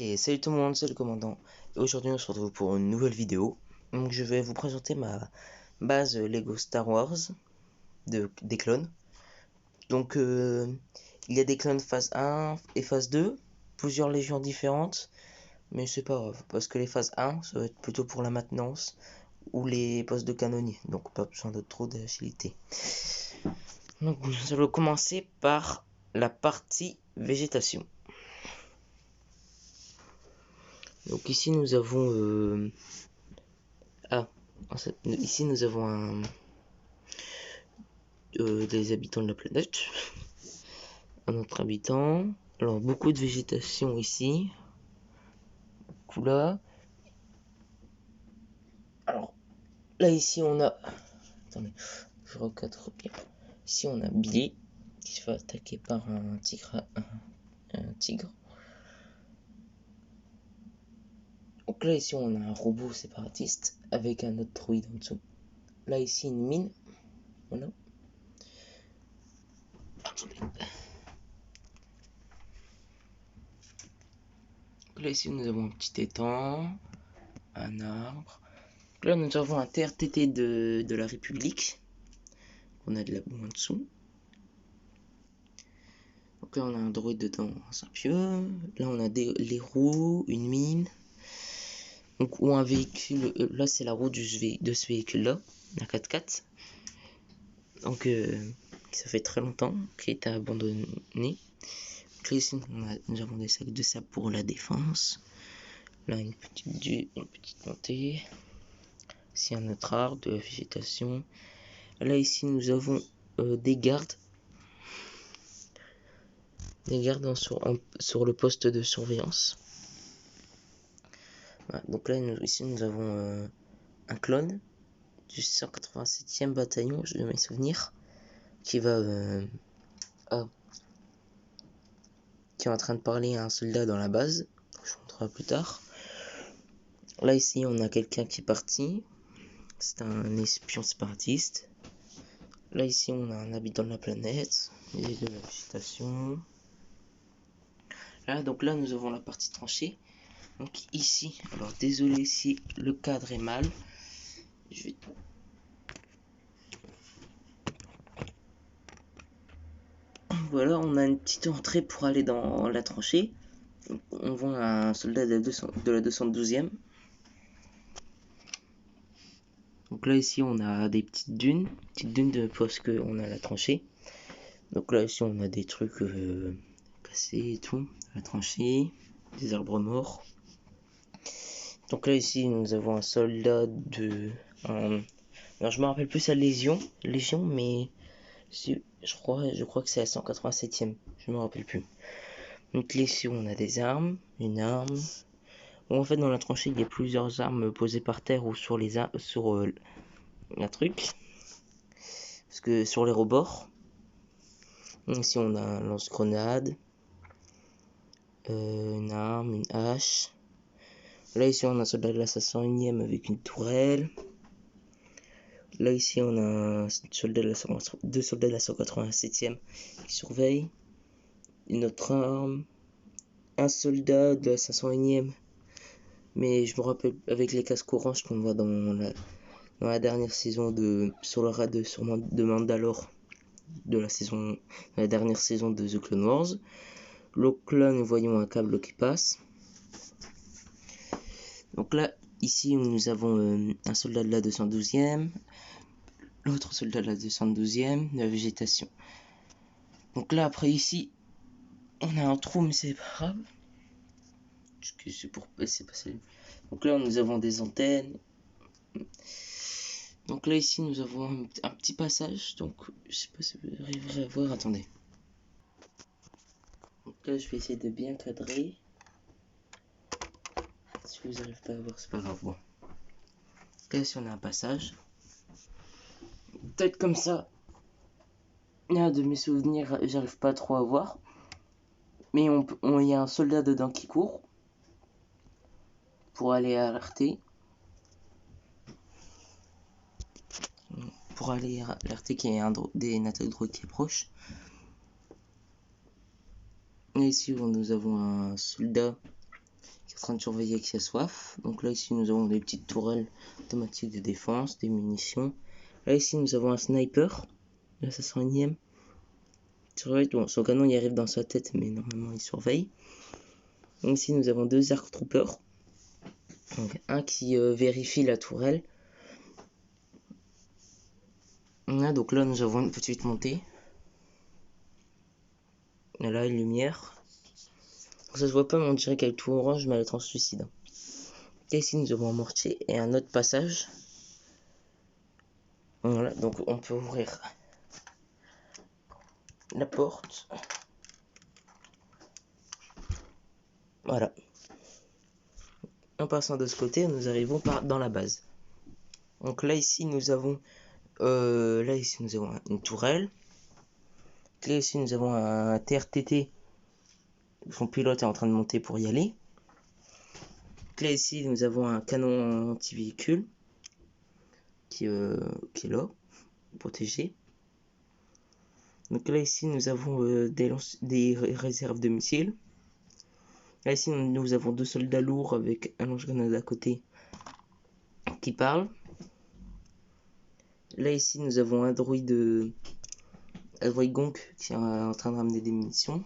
Et salut tout le monde, c'est le commandant. Et aujourd'hui on se retrouve pour une nouvelle vidéo. Donc je vais vous présenter ma base Lego Star Wars des clones. Donc il y a des clones phase 1 et phase 2, plusieurs légions différentes. Mais c'est pas grave, parce que les phases 1 ça va être plutôt pour la maintenance ou les postes de canonnier. Donc pas besoin de trop d'agilité. Donc nous allons commencer par la partie végétation. Donc ici nous avons ici nous avons des habitants de la planète, un autre habitant. Alors beaucoup de végétation ici, beaucoup là. Alors là ici on a, attendez, je recadre bien. Ici on a Billy qui se fait attaquer par un tigre. Donc là ici on a un robot séparatiste avec un autre droïde en dessous. Là ici une mine, voilà. Attendez. Là ici nous avons un petit étang, un arbre. Là nous avons un TRTT de la République. On a de la boue en dessous. Donc là on a un droïde dedans, un Saint-Pieux. Là on a les roues, une mine. Donc, ou un véhicule. Là c'est la roue de ce véhicule là, la 4x4. Donc ça fait très longtemps qu'il a été abandonné. Donc là ici nous avons des sacs de sable pour la défense. Là une petite montée. Ici un autre arbre de la végétation. Là ici nous avons des gardes. Des gardes sur le poste de surveillance. Voilà, donc là ici nous avons un clone du 187e bataillon, je vais mes souvenirs, qui est en train de parler à un soldat dans la base. Je vous montrerai plus tard. Là ici on a quelqu'un qui est parti. C'est un espion séparatiste. Là ici on a un habitant de la planète et de la végétation. Là donc là nous avons la partie tranchée. Donc ici, alors désolé si le cadre est mal. Voilà, on a une petite entrée pour aller dans la tranchée. On voit un soldat de la 212e. Donc là ici on a des petites dunes de parce qu'on a la tranchée. Donc là ici on a des trucs cassés et tout, la tranchée, des arbres morts. Donc là ici nous avons un soldat alors je me rappelle plus sa légion, mais je crois que c'est la 187e, je me rappelle plus. Donc là ici on a des armes, une arme. Bon, en fait dans la tranchée il y a plusieurs armes posées par terre ou sur la truc. Parce que sur les rebords. Ici on a un lance-grenade, une arme, une hache. Là ici on a un soldat de la 501e avec une tourelle. Là ici on a deux soldats de la 187e qui surveillent. Une autre arme. Un soldat de la 501e. Mais je me rappelle avec les casques orange qu'on voit dans la dernière saison sur le raid de Mandalore. De la dernière saison de The Clone Wars. Donc là nous voyons un câble qui passe. Donc là ici nous avons un soldat de la 212e, l'autre soldat de la 212e, de la végétation. Donc là après ici on a un trou mais c'est pas grave. C'est passé. Donc là nous avons des antennes. Donc là ici nous avons un petit passage. Donc je sais pas si vous arriverez à voir. Attendez. Donc là je vais essayer de bien cadrer. Si vous n'arrivez pas à voir c'est pas grave. Bon. Donc là ici on a un passage. Peut-être comme ça. De mes souvenirs j'arrive pas trop à voir. Mais il y a un soldat dedans qui court. Pour aller alerter. Qu'il y a une attaque droïde qui est proche. Et ici nous avons un soldat train de surveiller qui a soif. Donc là ici nous avons des petites tourelles automatiques de défense, des munitions. Là ici nous avons un sniper, là ça sera énième. Bon, son canon il arrive dans sa tête mais normalement il surveille. Donc ici nous avons deux Arc Troopers. Donc un qui vérifie la tourelle. Donc là nous avons une petite montée. Et là une lumière. Ça se voit pas mais on dirait qu'elle est tout orange mais elle est translucide. Et ici nous avons un mortier et un autre passage. Voilà, donc on peut ouvrir la porte. Voilà. En passant de ce côté, nous arrivons dans la base. Donc là ici nous avons une tourelle. Là ici nous avons un TRTT. Son pilote est en train de monter pour y aller. Là ici nous avons un canon anti-véhicule qui est là, protégé. Donc là ici nous avons des réserves de missiles. Là ici nous avons deux soldats lourds avec un lance-grenade à côté qui parle. Là ici nous avons un droïde Gonk qui est en train de ramener des munitions.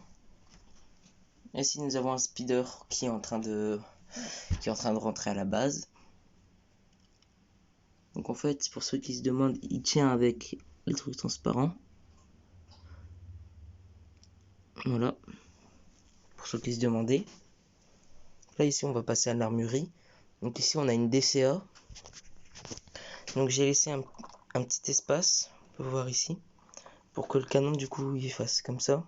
Là ici nous avons un speeder qui est en train de rentrer à la base. Donc en fait pour ceux qui se demandent, il tient avec les trucs transparents. Voilà. Pour ceux qui se demandaient. Là ici on va passer à l'armurerie. Donc ici on a une DCA. Donc j'ai laissé un petit espace, on peut voir ici, pour que le canon du coup il fasse comme ça.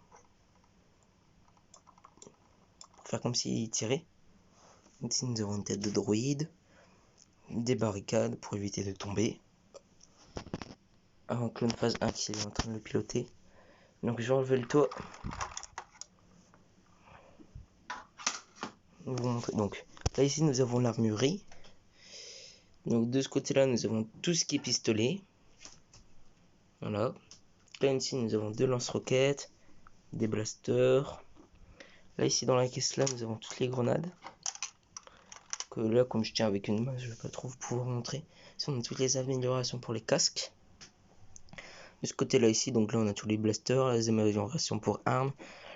Pour faire comme s'il tirait. Ici nous avons une tête de droïde. Des barricades pour éviter de tomber. Un clone phase 1 qui est en train de le piloter. Donc je vais enlever le toit. Vous montrer. Donc là ici nous avons l'armurerie. Donc de ce côté là nous avons tout ce qui est pistolet. Voilà. Là ici nous avons deux lance-roquettes, des blasters. Là ici dans la caisse là nous avons toutes les grenades. Que là comme je tiens avec une main je vais pas trop pouvoir montrer. Ici on a toutes les améliorations pour les casques. De ce côté là ici donc là on a tous les blasters, les améliorations pour armes.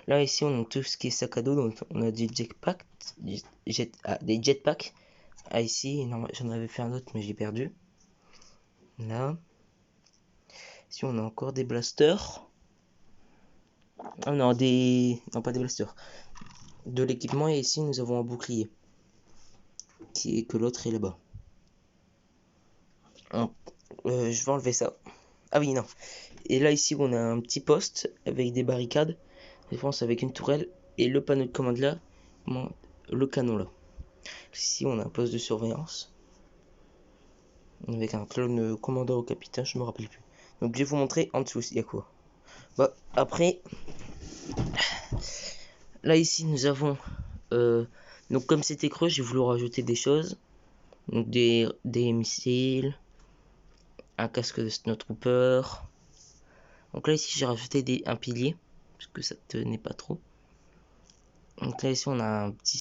Là ici on a tout ce qui est sac à dos, donc on a des jetpacks, des jetpacks. Ah ici j'en avais fait un autre mais j'ai perdu. Là. Ici on a encore des blasters. Ah non, non pas des blasters. De l'équipement et ici nous avons un bouclier. Que l'autre est là-bas. Je vais enlever ça. Ah oui non. Et là ici on a un petit poste avec des barricades. Défense avec une tourelle. Et le panneau de commande là. Le canon là. Ici on a un poste de surveillance. Avec un clone commandant au capitaine, je me rappelle plus. Donc je vais vous montrer en dessous il y a quoi. Bah après. Là ici nous avons. Donc comme c'était creux, j'ai voulu rajouter des choses. Donc des missiles. Un casque de Snowtrooper. Donc là ici j'ai rajouté un pilier. Parce que ça tenait pas trop. Donc là ici on a un petit